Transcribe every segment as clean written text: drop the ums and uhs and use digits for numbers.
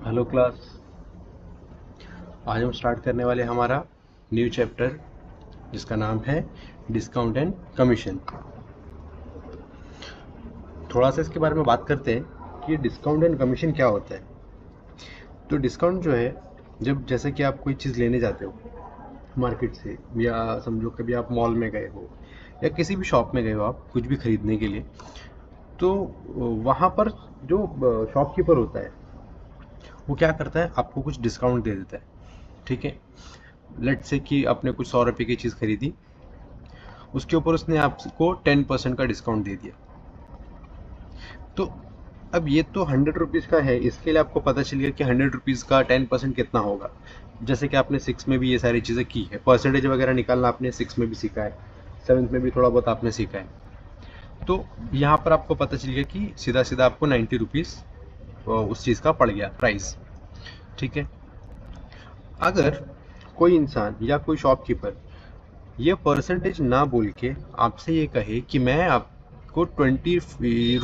Hello class. आज हम start करने वाले हमारा न्यू चैप्टर जिसका नाम है डिस्काउंट एंड कमीशन। थोड़ा सा इसके बारे में बात करते हैं कि डिस्काउंट एंड कमीशन क्या होता है। तो डिस्काउंट जो है, जब जैसे कि आप कोई चीज़ लेने जाते हो मार्केट से, या समझो कभी आप मॉल में गए हो या किसी भी शॉप में गए हो आप कुछ भी खरीदने के लिए, तो वहाँ पर जो शॉपकीपर होता है वो क्या करता है, आपको कुछ डिस्काउंट दे देता है। ठीक है, लेट से कि आपने कुछ 100 रुपये की चीज़ खरीदी, उसके ऊपर उसने आपको 10% का डिस्काउंट दे दिया। तो अब ये तो 100 रुपीज़ का है, इसके लिए आपको पता चल गया कि 100 रुपीज़ का 10% कितना होगा। जैसे कि आपने 6 में भी ये सारी चीज़ें की है, परसेंटेज वगैरह निकालना आपने 6 में भी सीखा है, 7th में भी थोड़ा बहुत आपने सीखा है। तो यहाँ पर आपको पता चल गया कि सीधा सीधा आपको 90 रुपीज़ उस चीज़ का पड़ गया प्राइस। ठीक है, अगर कोई इंसान या कोई शॉपकीपर ये परसेंटेज ना बोल के आपसे ये कहे कि मैं आपको 20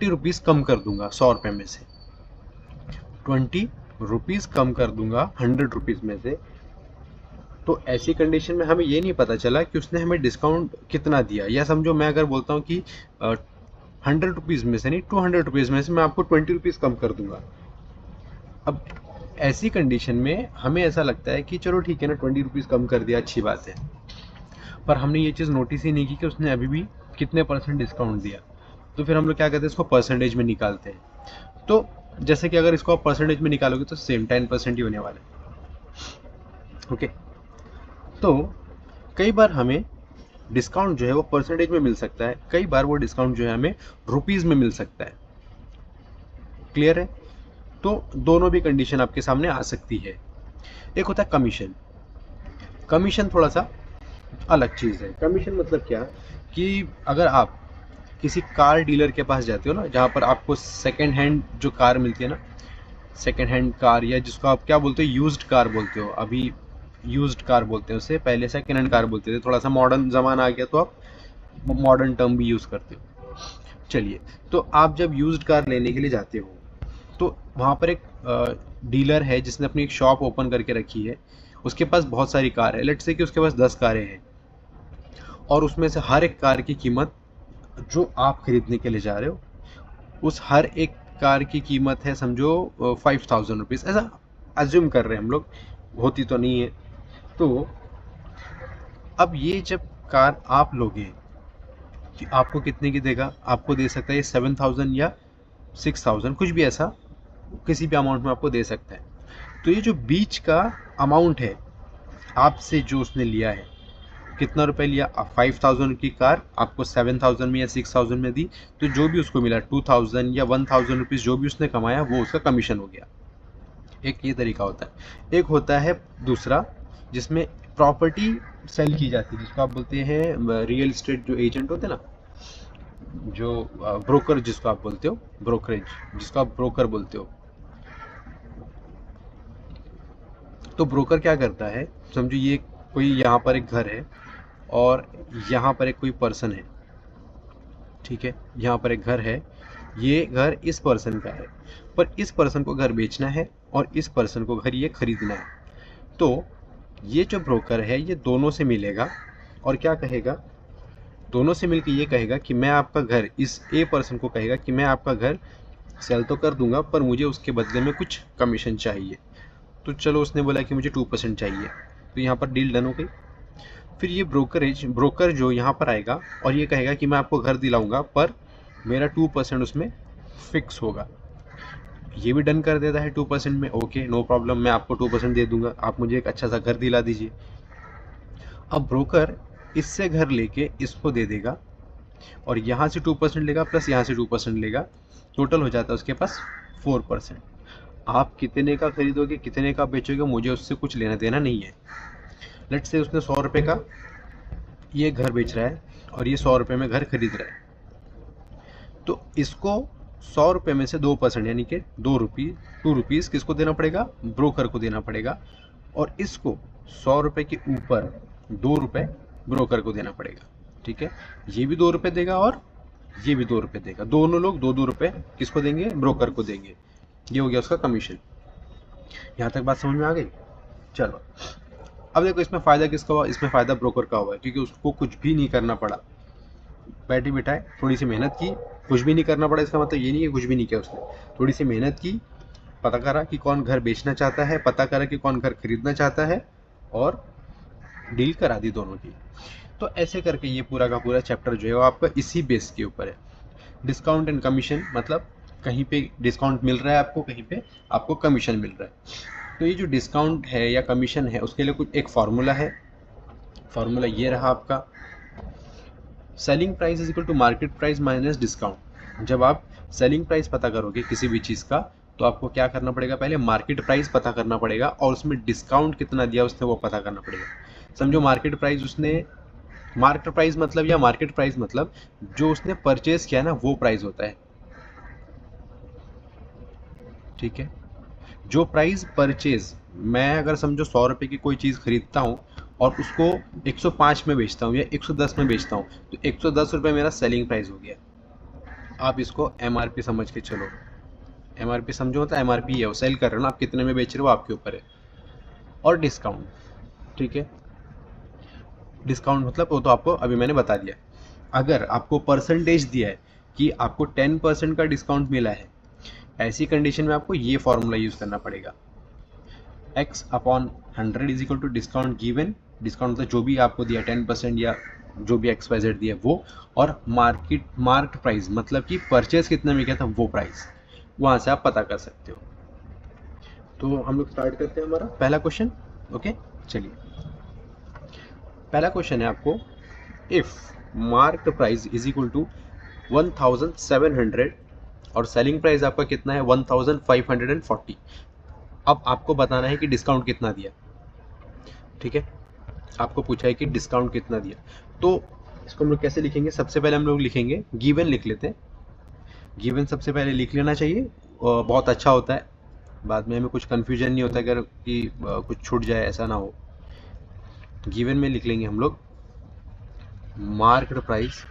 रुपीज़ कम कर दूंगा 100 रुपये में से, 20 रुपीज़ कम कर दूंगा 100 रुपीज़ में से, तो ऐसी कंडीशन में हमें ये नहीं पता चला कि उसने हमें डिस्काउंट कितना दिया। या समझो मैं अगर बोलता हूँ कि 100 रुपीज़ में से नहीं, 200 रुपीज़ में से मैं आपको 20 रुपीज़ कम कर दूंगा। अब ऐसी कंडीशन में हमें ऐसा लगता है कि चलो ठीक है ना, 20 रुपीज़ कम कर दिया, अच्छी बात है। पर हमने ये चीज़ नोटिस ही नहीं की कि उसने अभी भी कितने परसेंट डिस्काउंट दिया। तो फिर हम लोग क्या करते हैं, इसको परसेंटेज में निकालते हैं। तो जैसे कि अगर इसको आप परसेंटेज में निकालोगे तो सेम 10% ही होने वाला है। ओके, तो कई बार हमें डिस्काउंट जो है वो परसेंटेज में मिल सकता है, कई बार वो डिस्काउंट जो है हमें रुपीज़ में मिल सकता है। क्लियर है? तो दोनों भी कंडीशन आपके सामने आ सकती है। एक होता है कमीशन। कमीशन थोड़ा सा अलग चीज़ है। कमीशन मतलब क्या, कि अगर आप किसी कार डीलर के पास जाते हो ना, जहाँ पर आपको सेकेंड हैंड जो कार मिलती है ना, सेकेंड हैंड कार, या जिसको आप क्या बोलते हो, यूज्ड कार बोलते हो। अभी यूज्ड कार बोलते हैं उसे, पहले सेकेंड हैंड कार बोलते थे। थोड़ा सा मॉडर्न ज़माना आ गया तो आप मॉडर्न टर्म भी यूज़ करते हो। चलिए, तो आप जब यूज्ड कार लेने के लिए जाते हो तो वहाँ पर एक डीलर है जिसने अपनी एक शॉप ओपन करके रखी है। उसके पास बहुत सारी कार है, लेट्स से कि उसके पास 10 कारें हैं, और उसमें से हर एक कार की कीमत जो आप खरीदने के लिए जा रहे हो, उस हर एक कार की कीमत है समझो 5000 रुपीज़, ऐसा अज्यूम कर रहे हैं हम लोग, होती तो नहीं है। तो अब ये जब कार आप लोगे, कि आपको कितने की देगा, आपको दे सकता है 7000 या 6000, कुछ भी ऐसा, किसी भी अमाउंट में आपको दे सकता है। तो ये जो बीच का अमाउंट है आपसे जो उसने लिया है, कितना रुपए लिया, 5000 की कार आपको 7000 में या 6000 में दी, तो जो भी उसको मिला 2000 या 1000 रुपीज़ जो भी उसने कमाया वो उसका कमीशन हो गया। एक ये तरीका होता है। एक होता है दूसरा, जिसमें प्रॉपर्टी सेल की जाती है, जिसको आप बोलते हैं रियल एस्टेट जो एजेंट होते हैं ना, जो ब्रोकर जिसको आप बोलते हो, ब्रोकरेज जिसको आप ब्रोकर बोलते हो। तो ब्रोकर क्या करता है, समझो ये कोई यहाँ पर एक घर है और यहाँ पर एक कोई पर्सन है। ठीक है, यहाँ पर एक घर है, ये घर इस पर्सन का है, पर इस पर्सन को घर बेचना है और इस पर्सन को घर ये खरीदना है। तो ये जो ब्रोकर है ये दोनों से मिलेगा और क्या कहेगा, दोनों से मिलकर ये कहेगा कि मैं आपका घर, इस ए पर्सन को कहेगा कि मैं आपका घर सेल तो कर दूंगा पर मुझे उसके बदले में कुछ कमीशन चाहिए। तो चलो उसने बोला कि मुझे 2% चाहिए, तो यहाँ पर डील डन हो गई। फिर ये ब्रोकर जो यहाँ पर आएगा और ये कहेगा कि मैं आपको घर दिलाऊंगा पर मेरा 2% उसमें फिक्स होगा। ये भी डन कर देता है 2% में, ओके नो प्रॉब्लम, मैं आपको 2% दे दूंगा, आप मुझे एक अच्छा सा घर दिला दीजिए। अब ब्रोकर इससे घर लेके इसको दे देगा और यहाँ से 2% लेगा प्लस यहाँ से 2% लेगा, टोटल हो जाता है उसके पास 4%। आप कितने का खरीदोगे, कितने का बेचोगे, मुझे उससे कुछ लेना देना नहीं है। लेट्स से उसने 100 रुपये का ये घर बेच रहा है और ये 100 रुपये में घर खरीद रहा है, तो इसको 100 रुपये में से 2% यानी कि 2 रुपीज़ किसको देना पड़ेगा, ब्रोकर को देना पड़ेगा, और इसको 100 रुपये के ऊपर 2 रुपये ब्रोकर को देना पड़ेगा। ठीक है, ये भी 2 रुपये देगा और ये भी 2 रुपये देगा, दोनों लोग 2-2 रुपये किसको देंगे, ब्रोकर को देंगे। ये हो गया उसका कमीशन। यहाँ तक बात समझ में आ गई? चलो अब देखो इसमें फ़ायदा किसका हुआ, इसमें फ़ायदा ब्रोकर का हुआ है, क्योंकि उसको कुछ भी नहीं करना पड़ा, बैठी बिठाए थोड़ी सी मेहनत की। कुछ भी नहीं करना पड़ा इसका मतलब ये नहीं कि कुछ भी नहीं किया उसने, थोड़ी सी मेहनत की, पता करा कि कौन घर बेचना चाहता है, पता करा कि कौन घर खरीदना चाहता है, और डील करा दी दोनों की। तो ऐसे करके ये पूरा का पूरा चैप्टर जो है वो आपका इसी बेस के ऊपर है। डिस्काउंट एंड कमीशन, मतलब कहीं पे डिस्काउंट मिल रहा है आपको, कहीं पे आपको कमीशन मिल रहा है। तो ये जो डिस्काउंट है या कमीशन है उसके लिए कुछ एक फार्मूला है। फार्मूला ये रहा आपका, selling price is equal to market price minus discount. जब आप सेलिंग प्राइस पता करोगे किसी भी चीज़ का, तो आपको क्या करना पड़ेगा, पहले मार्केट प्राइस पता करना पड़ेगा और उसमें डिस्काउंट कितना दिया उसने वो पता करना पड़ेगा। समझो मार्केट प्राइस उसने, मार्केट प्राइस मतलब या मार्केट प्राइस मतलब जो उसने परचेज किया ना वो प्राइस होता है, ठीक है। जो प्राइस परचेज, मैं अगर समझो 100 रुपये की कोई चीज़ खरीदता हूँ और उसको 105 में बेचता हूँ या 110 में बेचता हूँ, तो 110 रुपये मेरा सेलिंग प्राइस हो गया। आप इसको एमआरपी समझ के चलो। एमआरपी समझो मतलब एमआरपी है, वो सेल कर रहे हो ना, आप कितने में बेच रहे हो आपके ऊपर है। और डिस्काउंट, ठीक है, डिस्काउंट मतलब वो तो आपको अभी मैंने बता दिया। अगर आपको परसेंटेज दिया है कि आपको 10% का डिस्काउंट मिला है, ऐसी कंडीशन में आपको ये फॉर्मूला यूज़ करना पड़ेगा, x upon 100 is equal to discount given. Discount मतलब जो भी आपको दिया 10% या जो भी एक्स वाई जेड दिया वो, और मार्क्ड प्राइस मतलब कि परचेज कितने में किया था वो प्राइस, वहाँ से आप पता कर सकते हो। तो हम लोग स्टार्ट करते हैं हमारा पहला क्वेश्चन। ओके चलिए, पहला क्वेश्चन है आपको, if marked price is equal to 1700 और सेलिंग प्राइस आपका कितना है 1540, अब आपको बताना है कि डिस्काउंट कितना दिया, ठीक है। आपको पूछा है कि डिस्काउंट कितना दिया, तो इसको हम लोग कैसे लिखेंगे, सबसे पहले हम लोग लिखेंगे गिवन लिख लेते हैं। गिवन सबसे पहले लिख लेना चाहिए, और बहुत अच्छा होता है, बाद में हमें कुछ कन्फ्यूजन नहीं होता अगर कि कुछ छूट जाए, ऐसा ना हो। गिवन में लिख लेंगे हम लोग marked price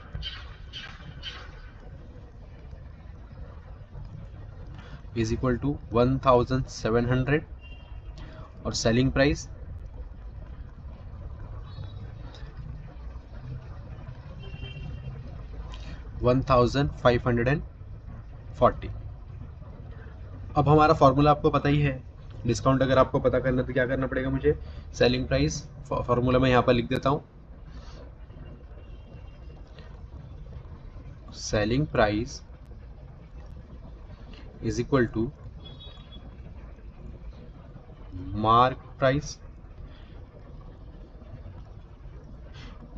is equal to 1700 और सेलिंग प्राइस 1540। अब हमारा फॉर्मूला आपको पता ही है, डिस्काउंट अगर आपको पता करना है तो क्या करना पड़ेगा मुझे, सेलिंग प्राइस, फॉर्मूला मैं यहाँ पर लिख देता हूँ, selling price is equal to mark price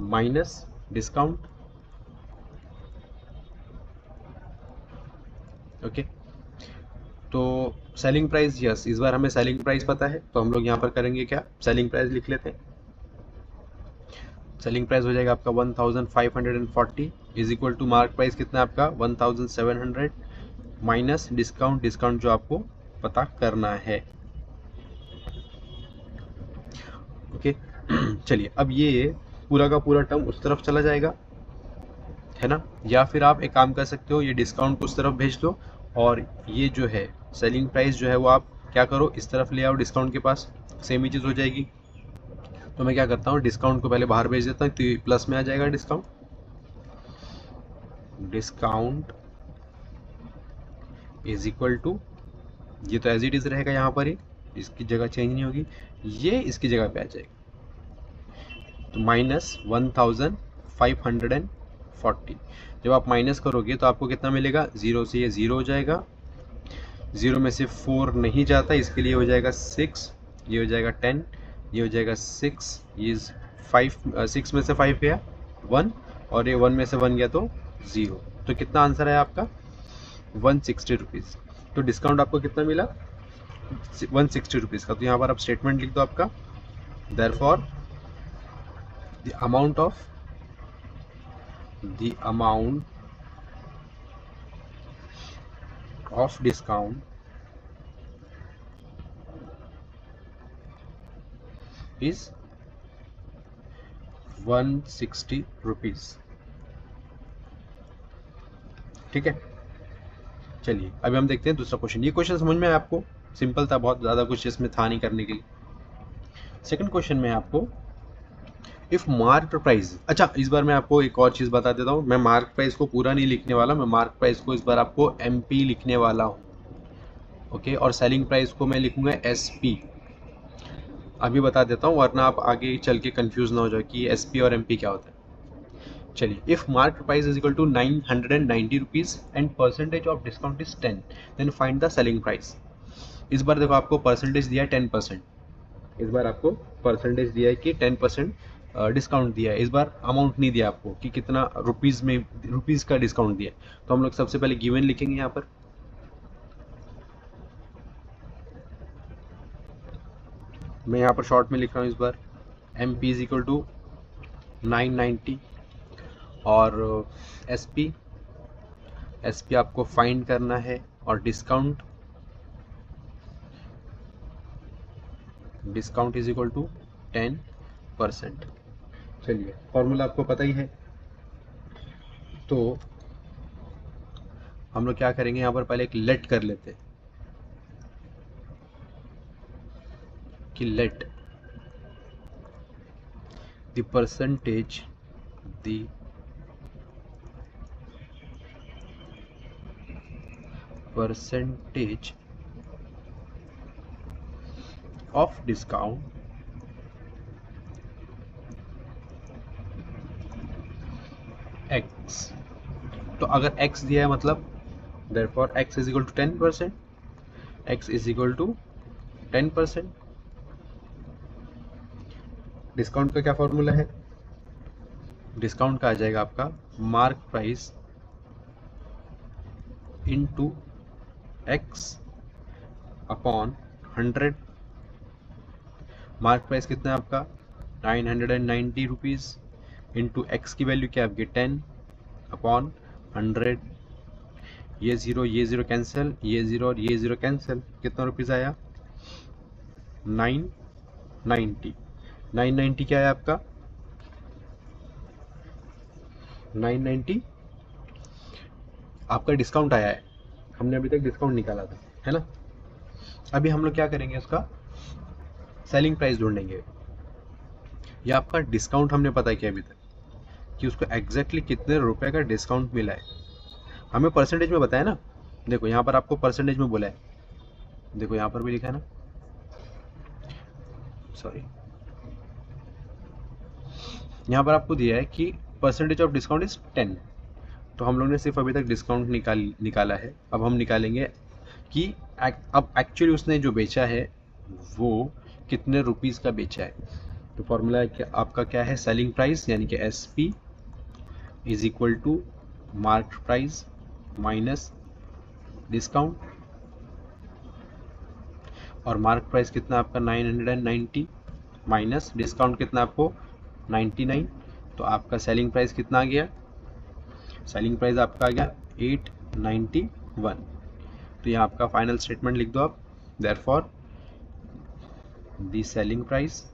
minus discount. Okay, तो सेलिंग प्राइस, यस इस बार हमें सेलिंग प्राइस पता है, तो हम लोग यहाँ पर करेंगे क्या, सेलिंग प्राइस लिख लेते हैं। सेलिंग प्राइस हो जाएगा आपका 1540 is equal to mark price कितना है आपका 1700 माइनस डिस्काउंट, डिस्काउंट जो आपको पता करना है। ओके चलिए, अब ये पूरा का पूरा टर्म उस तरफ चला जाएगा, है ना। या फिर आप एक काम कर सकते हो, ये डिस्काउंट उस तरफ भेज दो और ये जो है सेलिंग प्राइस जो है वो आप क्या करो, इस तरफ ले आओ डिस्काउंट के पास, सेम ही चीज़ हो जाएगी। तो मैं क्या करता हूँ, डिस्काउंट को पहले बाहर भेज देता हूँ, तो प्लस में आ जाएगा discount. Discount is equal to, ये तो एज इट इज़ रहेगा यहाँ पर ही, इसकी जगह चेंज नहीं होगी, ये इसकी जगह पे आ जाएगा, तो माइनस 1540। जब आप माइनस करोगे तो आपको कितना मिलेगा, ज़ीरो से ये ज़ीरो हो जाएगा, ज़ीरो में से 4 नहीं जाता, इसके लिए हो जाएगा 6, ये हो जाएगा 10, ये हो जाएगा 6, ये 5, 6 में से 5 गया 1, और ये 1 में से 1 गया तो 0। तो कितना आंसर है आपका 160 रुपीज़। तो डिस्काउंट आपको कितना मिला 160 रुपीज़ का। तो यहाँ पर आप स्टेटमेंट लिख दो आपका, therefore the amount of discount is 160 rupees, ठीक है। चलिए अभी हम देखते हैं दूसरा क्वेश्चन। ये क्वेश्चन समझ में आया आपको? सिंपल था, बहुत ज़्यादा कुछ इसमें था नहीं करने के लिए। सेकंड क्वेश्चन में आपको इफ मार्क प्राइस, अच्छा इस बार मैं आपको एक और चीज़ बता देता हूँ, मैं मार्क प्राइस को पूरा नहीं लिखने वाला, मैं मार्क प्राइस को इस बार आपको MP लिखने वाला हूँ, ओके, और सेलिंग प्राइस को मैं लिखूंगा SP। अभी बता देता हूँ वरना आप आगे चल के कंफ्यूज ना हो जाए कि SP और MP क्या होता है। चलिए, if mark price is equal to 990 rupees and percentage of discount is 10, then find the selling price. इस बार देखो आपको परसेंटेज दिया है 10%, इस बार आपको परसेंटेज दिया है कि 10% डिस्काउंट दिया है। इस बार अमाउंट नहीं दिया आपको कि कितना रुपीज़ में, रुपीज़ का डिस्काउंट दिया है। तो हम लोग सबसे पहले गिवन लिखेंगे यहाँ पर। मैं यहाँ पर शॉर्ट में लिख रहा हूँ इस बार MP इज इक्वल टू 990 और SP आपको फाइंड करना है, और डिस्काउंट इज इक्वल टू 10%। चलिए फॉर्मूला आपको पता ही है, तो हम लोग क्या करेंगे यहाँ पर पहले एक लेट कर लेते हैं कि let the percentage of discount x। तो अगर x दिया है मतलब therefore x is equal to 10%, x is equal to 10%। Discount का क्या फॉर्मूला है? डिस्काउंट का आ जाएगा आपका mark price into x upon 100। Mark price कितना है आपका 990 रुपीज़, इंटू एक्स की वैल्यू क्या है आपकी 10 अपॉन 100। ये ज़ीरो कैंसिल, ये ज़ीरो और ये ज़ीरो कैंसिल, कितना रुपीज़ आया 990। 990 क्या है आपका 990 आपका डिस्काउंट आया है, हमने अभी तक डिस्काउंट निकाला था, है ना। अभी हम लोग क्या करेंगे, उसका सेलिंग प्राइस ढूंढेंगे। ये आपका डिस्काउंट हमने पता किया अभी तक कि उसको एग्जैक्टली कितने रुपए का डिस्काउंट मिला है, हमें परसेंटेज में बताया ना। देखो यहाँ पर आपको परसेंटेज में बोला है, देखो यहाँ पर भी लिखा है ना, सॉरी, यहाँ पर आपको दिया है कि परसेंटेज ऑफ डिस्काउंट इज 10। तो हम लोग ने सिर्फ अभी तक डिस्काउंट निकाला है। अब हम निकालेंगे कि अब एक्चुअली उसने जो बेचा है वो कितने रुपीज़ का बेचा है। तो फॉर्मूला आपका क्या है, सेलिंग प्राइस यानी कि SP is equal to mark price minus discount, और मार्क प्राइस कितना आपका 990 माइनस डिस्काउंट कितना आपको 99। तो आपका सेलिंग प्राइस कितना आ गया, सेलिंग प्राइस आपका आ गया 891। तो यहाँ आपका फाइनल स्टेटमेंट लिख दो आप, देयरफॉर दी सेलिंग प्राइस,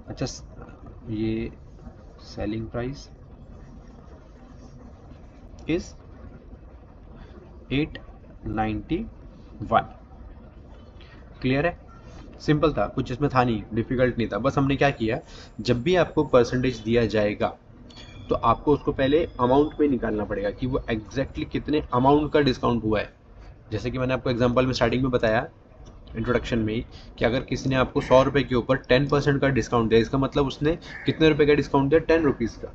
अच्छा ये सेलिंग प्राइस इज 891। क्लियर है, सिंपल था, कुछ इसमें था नहीं, डिफिकल्ट नहीं था। बस हमने क्या किया, जब भी आपको परसेंटेज दिया जाएगा तो आपको उसको पहले अमाउंट में निकालना पड़ेगा कि वो एग्जैक्टली कितने अमाउंट का डिस्काउंट हुआ है। जैसे कि मैंने आपको एग्जांपल में स्टार्टिंग में बताया इंट्रोडक्शन में ही कि अगर किसी ने आपको 100 रुपये के ऊपर 10% का डिस्काउंट दिया, इसका मतलब उसने कितने रुपए का डिस्काउंट दिया, 10 रुपीज़ का।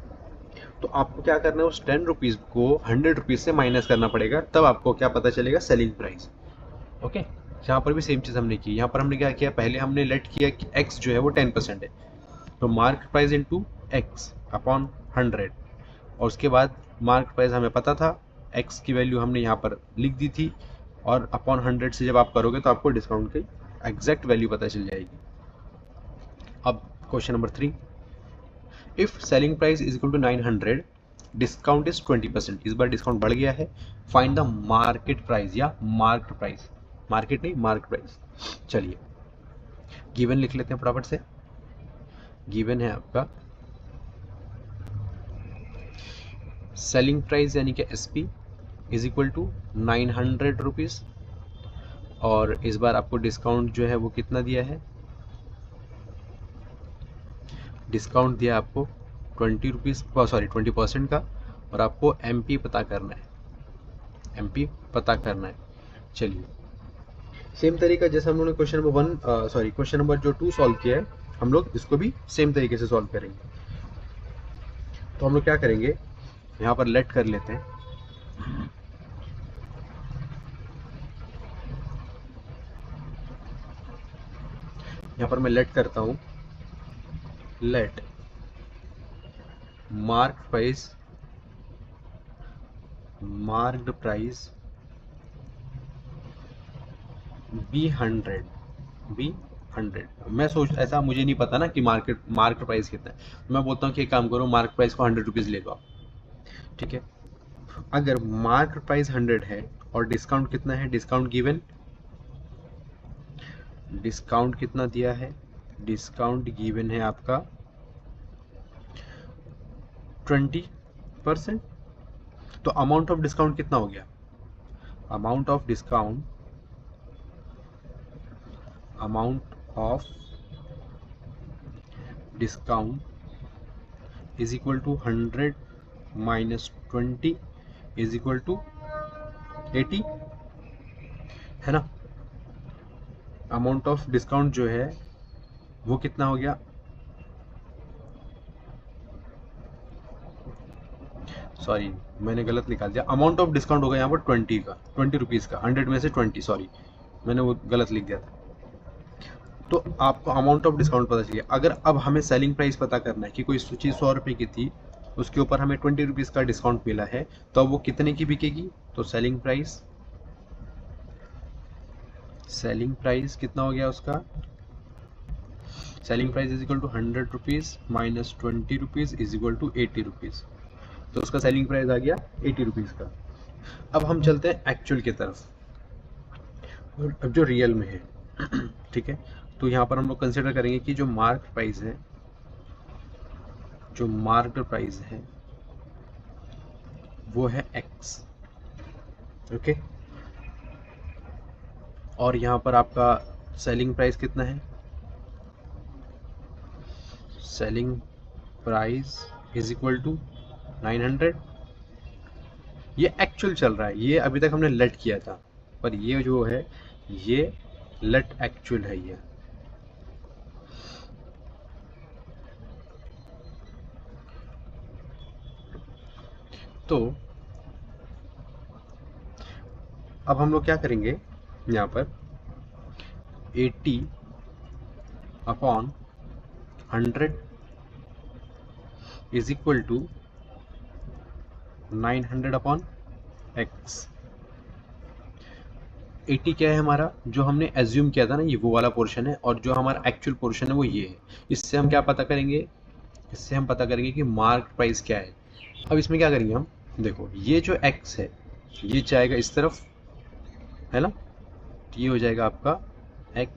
तो आपको क्या करना है, उस 10 रुपीज़ को 100 रुपीज़ से माइनस करना पड़ेगा, तब आपको क्या पता चलेगा, सेलिंग प्राइस। ओके, यहाँ पर भी सेम चीज़ हमने की। यहाँ पर हमने क्या किया, पहले हमने लेट किया कि x जो है वो 10% है, तो mark price into x upon 100, और उसके बाद मार्क प्राइस हमें पता था, x की वैल्यू हमने यहाँ पर लिख दी थी, और अपॉन 100 से जब आप करोगे तो आपको डिस्काउंट की एग्जैक्ट वैल्यू पता चल जाएगी। अब question number 3, if selling price is equal to 900, discount is 20%। इस बार डिस्काउंट बढ़ गया है, फाइंड द मार्केट प्राइस या मार्क प्राइस, मार्केट नहीं मार्क प्राइस। चलिए गिवन लिख लेते हैं फटाफट से। गिवन है आपका सेलिंग प्राइस यानी कि SP is equal to 900 rupees, और इस बार आपको डिस्काउंट जो है वो कितना दिया है, डिस्काउंट दिया आपको 20 रुपीज़, सॉरी 20% का, और आपको MP पता करना है, MP पता करना है। चलिए सेम तरीका जैसे हम लोगों ने question number 1 sorry question number जो 2 सॉल्व किया है, हम लोग इसको भी सेम तरीके से सॉल्व करेंगे। तो हम लोग क्या करेंगे, यहाँ पर लेट कर लेते हैं, यहाँ पर मैं लेट करता हूँ, लेट मार्क्ड प्राइस बी 100। मैं सोच, ऐसा मुझे नहीं पता ना कि मार्केट प्राइस कितना है, मैं बोलता हूँ कि एक काम करो, मार्केट प्राइस को 100 रुपीज़ ले लो आप, ठीक है। अगर मार्केट प्राइस 100 है और डिस्काउंट कितना है, डिस्काउंट कितना दिया है, डिस्काउंट गिवन है आपका 20%। तो अमाउंट ऑफ डिस्काउंट कितना हो गया, amount of discount is equal to 100 minus 20 is equal to 80, है ना। अमाउंट ऑफ डिस्काउंट जो है वो कितना हो गया, सॉरी मैंने गलत निकाल दिया, अमाउंट ऑफ डिस्काउंट होगा यहाँ पर 20 रुपीज़ का, 100 में से 20, सॉरी मैंने वो गलत लिख दिया था। तो आपको अमाउंट ऑफ डिस्काउंट पता चाहिए। अगर अब हमें सेलिंग प्राइस पता करना है कि कोई चीज़ 100 रुपये की थी, उसके ऊपर हमें 20 रुपीज़ का डिस्काउंट मिला है, तो अब वो कितने की बिकेगी, तो सेलिंग प्राइस कितना हो गया उसका, selling price is equal to 100 rupees minus 20 rupees is equal to 80 rupees. तो उसका सेलिंग प्राइस आ गया 80 रुपीज़ का। अब हम चलते हैं एक्चुअल की तरफ, अब जो रियल में है ठीक है। तो यहाँ पर हम लोग कंसिडर करेंगे कि जो मार्केट प्राइस है वो है X, ओके। और यहाँ पर आपका सेलिंग प्राइस कितना है, selling price is equal to 900। ये एक्चुअल चल रहा है, ये अभी तक हमने लेट किया था, पर ये जो है ये लेट एक्चुअल है ये। तो अब हम लोग क्या करेंगे, यहाँ पर 80 upon 100 is equal to 900 upon X। 80 क्या है हमारा, जो हमने एज्यूम किया था ना, ये वो वाला पोर्शन है, और जो हमारा एक्चुअल पोर्शन है वो ये है। इससे हम क्या पता करेंगे, इससे हम पता करेंगे कि मार्केट प्राइस क्या है। अब इसमें क्या करेंगे हम, देखो ये जो X है ये जाएगा इस तरफ, है ना, तो ये हो जाएगा आपका X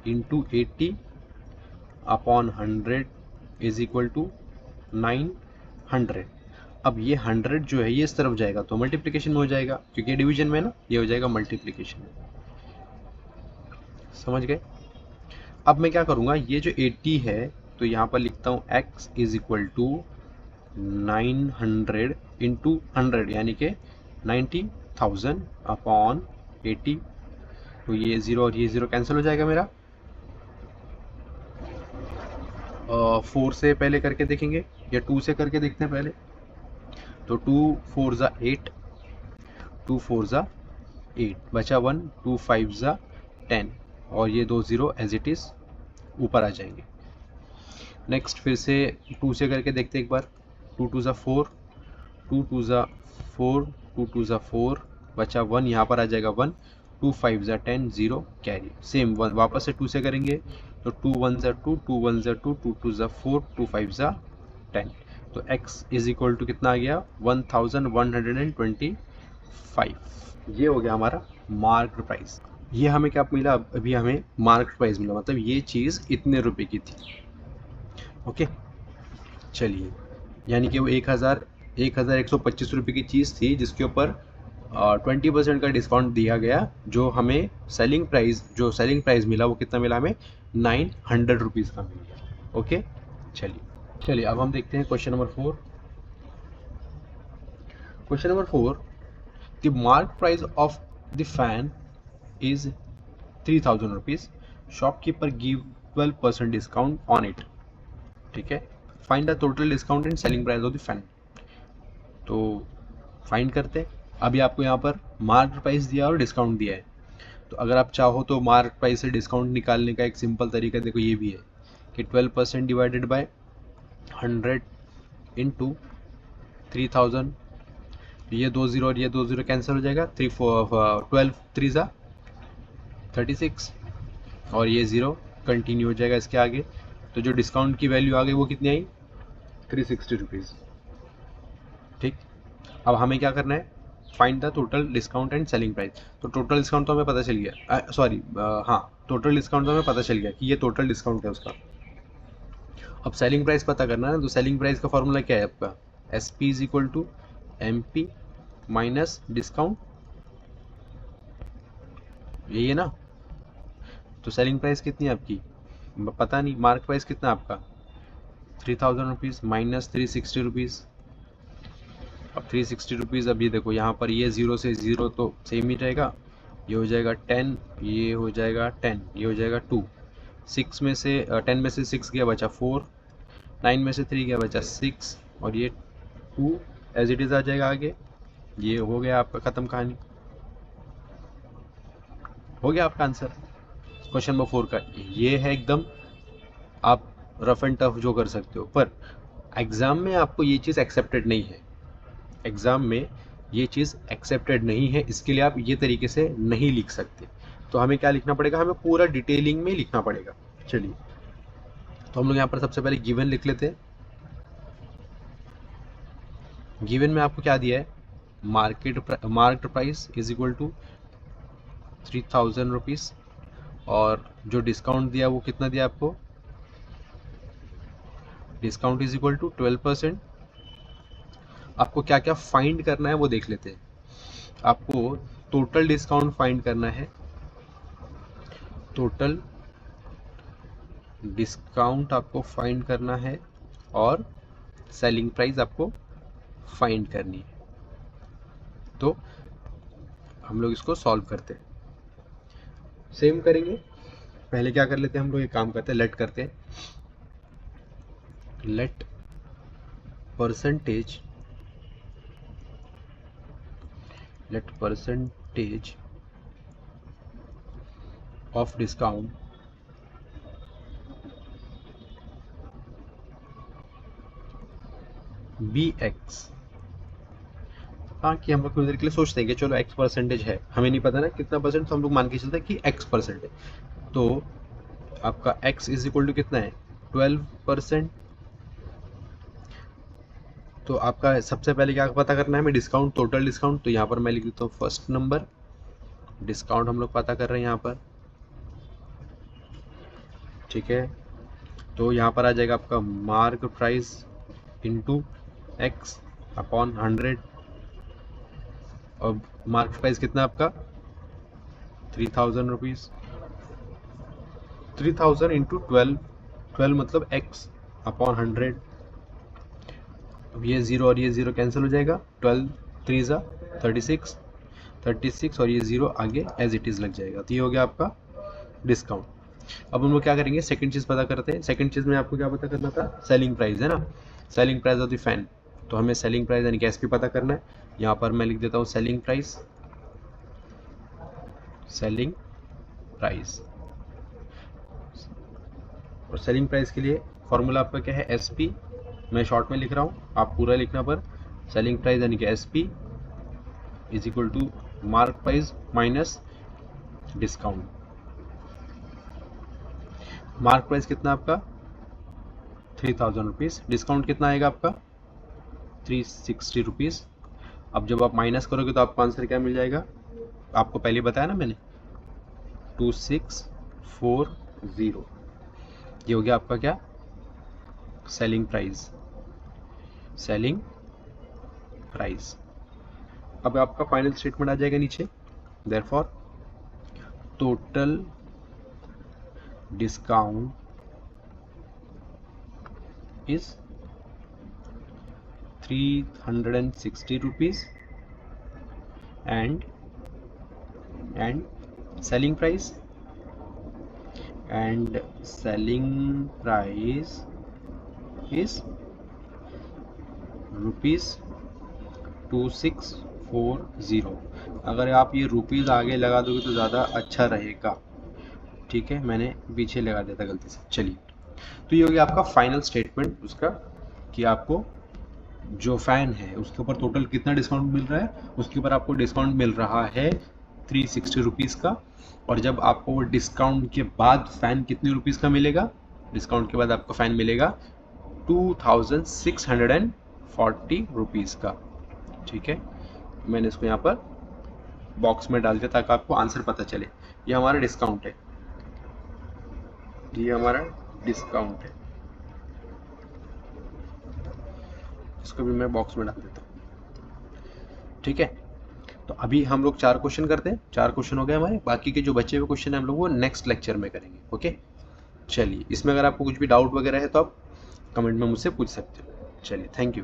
into 80 upon 100 is equal to 900। अब ये 100 जो है ये इस तरफ जाएगा तो मल्टीप्लिकेशन में हो जाएगा, क्योंकि डिवीजन में ना, ये हो जाएगा मल्टीप्लिकेशन में, समझ गए। अब मैं क्या करूँगा, ये जो 80 है तो यहाँ पर लिखता हूँ X is equal to 900 into 100 यानी कि 90,000 अपॉन 80। तो ये 0 और ये 0 कैंसिल हो जाएगा मेरा। 4 से पहले करके देखेंगे या 2 से करके देखते हैं पहले। तो 2 4 ज़ा 8, 2 4 ज़ा 8 बचा 1, 2 5 ज़ा 10, और ये 2 0 एज इट इज़ ऊपर आ जाएंगे। नेक्स्ट फिर से 2 से करके देखते हैं एक बार। 2 2 ज़ा 4, 2 2 ज़ा 4, 2 2 ज़ा 4 बचा 1, यहाँ पर आ जाएगा 1, 2 5 ज़ा 10, 0 कैरी। सेम वापस से 2 से करेंगे तो 2 1 ज़ा 2, 2 1 ज़ा 2, 2 2 ज़ा 4, 2 5 ज़ा 10। तो x इज इक्वल टू कितना आ गया, 1125। ये हो गया हमारा मार्केट प्राइस। ये हमें क्या मिला, अभी हमें मार्केट प्राइस मिला, मतलब ये चीज़ इतने रुपए की थी, ओके। चलिए, यानी कि वो 1125 रुपये की चीज़ थी जिसके ऊपर 20% का डिस्काउंट दिया गया, जो हमें सेलिंग प्राइस मिला वो कितना मिला हमें, 900 रुपीज़ का मिल गया। ओके, चलिए अब हम देखते हैं question number 4। Question number 4, the mark price of the fan is 3000 rupees, shopkeeper give 12% discount on it. ठीक है, find the total discount and selling price of the fan. तो फाइंड करते हैं। अभी आपको यहाँ पर मार्क प्राइस दिया और डिस्काउंट दिया है, तो अगर आप चाहो तो मार्क प्राइस से डिस्काउंट निकालने का एक सिंपल तरीका देखो ये भी है कि 12% डिवाइडेड बाय 100 इंटू 3000, ये 20 और ये 20 कैंसिल हो जाएगा, 12 3 ज़ा 36 और ये 0 कंटिन्यू हो जाएगा इसके आगे। तो जो डिस्काउंट की वैल्यू आ गई वो कितनी आई, 360 रुपीज़। ठीक, अब हमें क्या करना है, find the total discount and selling price. तो टोटल डिस्काउंट तो हमें पता चल गया, टोटल डिस्काउंट तो हमें पता चल गया कि ये टोटल डिस्काउंट है उसका। अब सेलिंग प्राइस पता करना है ना, तो सेलिंग प्राइस का फॉर्मूला क्या है आपका, S P is equal to M P minus discount, यही है ना। तो सेलिंग प्राइस कितनी है आपकी, पता नहीं, मार्क प्राइस कितना आपका 3000 रुपीज़ माइनस 360 रुपीज़। अब 360 रुपीज़, अब ये देखो यहाँ पर ये 0 से 0 तो सेम ही रहेगा, ये हो जाएगा 10, ये हो जाएगा 10, ये हो जाएगा 2, 6 में से 10 में से 6 गया बचा 4, 9 में से 3 गया बचा 6 और ये 2 एज इट इज़ आ जाएगा आगे। ये हो गया आपका ख़त्म कहानी, हो गया आपका आंसर क्वेश्चन नंबर 4 का। ये है एकदम आप रफ एंड टफ जो कर सकते हो, पर एग्ज़ाम में आपको ये चीज़ एक्सेप्टेड नहीं है, एग्ज़ाम में ये चीज़ एक्सेप्टेड नहीं है, इसके लिए आप ये तरीके से नहीं लिख सकते। तो हमें क्या लिखना पड़ेगा, हमें पूरा डिटेलिंग में लिखना पड़ेगा। चलिए, तो हम लोग यहाँ पर सबसे पहले गिवन लिख लेते हैं। गिवन में आपको क्या दिया है, market price is equal to 3000 rupees, और जो डिस्काउंट दिया वो कितना दिया आपको, डिस्काउंट इज इक्वल टू 12%। आपको क्या क्या फाइंड करना है वो देख लेते हैं। आपको टोटल डिस्काउंट फाइंड करना है, टोटल डिस्काउंट आपको फाइंड करना है, और सेलिंग प्राइस आपको फाइंड करनी है। तो हम लोग इसको सॉल्व करते हैं, सेम करेंगे। पहले क्या कर लेते हैं हम लोग, एक काम करते हैं, लेट करते हैं, let percentage of discount be X. हाँ, कि हम लोग कुछ देर के लिए सोचते हैं कि चलो एक्स परसेंटेज है, हमें नहीं पता ना कितना परसेंट, तो हम लोग मान के चलते हैं कि एक्स परसेंट है। तो आपका एक्स इज इक्वल टू कितना है, 12%। तो आपका सबसे पहले क्या पता करना है हमें, डिस्काउंट, टोटल डिस्काउंट। तो यहाँ पर मैं लिख देता हूँ फर्स्ट नंबर, डिस्काउंट हम लोग पता कर रहे हैं यहाँ पर। ठीक है, तो यहाँ पर आ जाएगा आपका mark price into x upon 100, और मार्क प्राइस कितना आपका 3000 रुपीज़, 3000 इंटू 12 मतलब x अपॉन 100। अब ये 0 और ये 0 कैंसिल हो जाएगा, 12 3 ज़ा 36, 36 और ये 0 आगे एज इट इज़ लग जाएगा। तो ये हो गया आपका डिस्काउंट। अब हम लोग क्या करेंगे, सेकंड चीज़ पता करते हैं। सेकंड चीज़ में आपको क्या पता करना था, सेलिंग प्राइस है ना, selling price of the fan. तो हमें सेलिंग प्राइस यानी कि एसपी पता करना है। यहाँ पर मैं लिख देता हूँ सेलिंग प्राइस, और सेलिंग प्राइस के लिए फॉर्मूला आपका क्या है, एस पी। मैं शॉर्ट में लिख रहा हूँ, आप पूरा लिखना, पर सेलिंग प्राइस यानी कि S P is equal to mark price minus discount. Mark price कितना आपका 3000 रुपीज़, डिस्काउंट कितना आएगा आपका 360 रुपीज़। अब जब आप माइनस करोगे तो आपको आंसर क्या मिल जाएगा, आपको पहले बताया ना मैंने, 2640। ये हो गया आपका क्या, सेलिंग प्राइस। अब आपका फाइनल स्टेटमेंट आ जाएगा नीचे, therefore total discount is 360 rupees and selling price is ₹2640। अगर आप ये रुपीज़ आगे लगा दोगे तो ज़्यादा अच्छा रहेगा, ठीक है, मैंने पीछे लगा दिया था गलती से। चलिए, तो ये हो गया आपका फाइनल स्टेटमेंट उसका, कि आपको जो फ़ैन है उसके ऊपर टोटल कितना डिस्काउंट मिल रहा है। उसके ऊपर आपको डिस्काउंट मिल रहा है 360 रुपीज़ का, और जब आपको वो डिस्काउंट के बाद फ़ैन कितने रुपीज़ का मिलेगा, डिस्काउंट के बाद आपको फ़ैन मिलेगा 2640 रुपीज़ का, ठीक है। मैंने इसको यहाँ पर बॉक्स में डाल दिया ताकि आपको आंसर पता चले। ये हमारा डिस्काउंट है, ये हमारा डिस्काउंट है, इसको भी मैं बॉक्स में डाल देता हूँ, ठीक है। तो अभी हम लोग 4 क्वेश्चन करते हैं, 4 क्वेश्चन हो गए हमारे, बाकी के जो बचे हुए क्वेश्चन है हम लोग वो नेक्स्ट लेक्चर में करेंगे, ओके। चलिए, इसमें अगर आपको कुछ भी डाउट वगैरह है तो आप कमेंट में मुझसे पूछ सकते हो। चलिए, थैंक यू।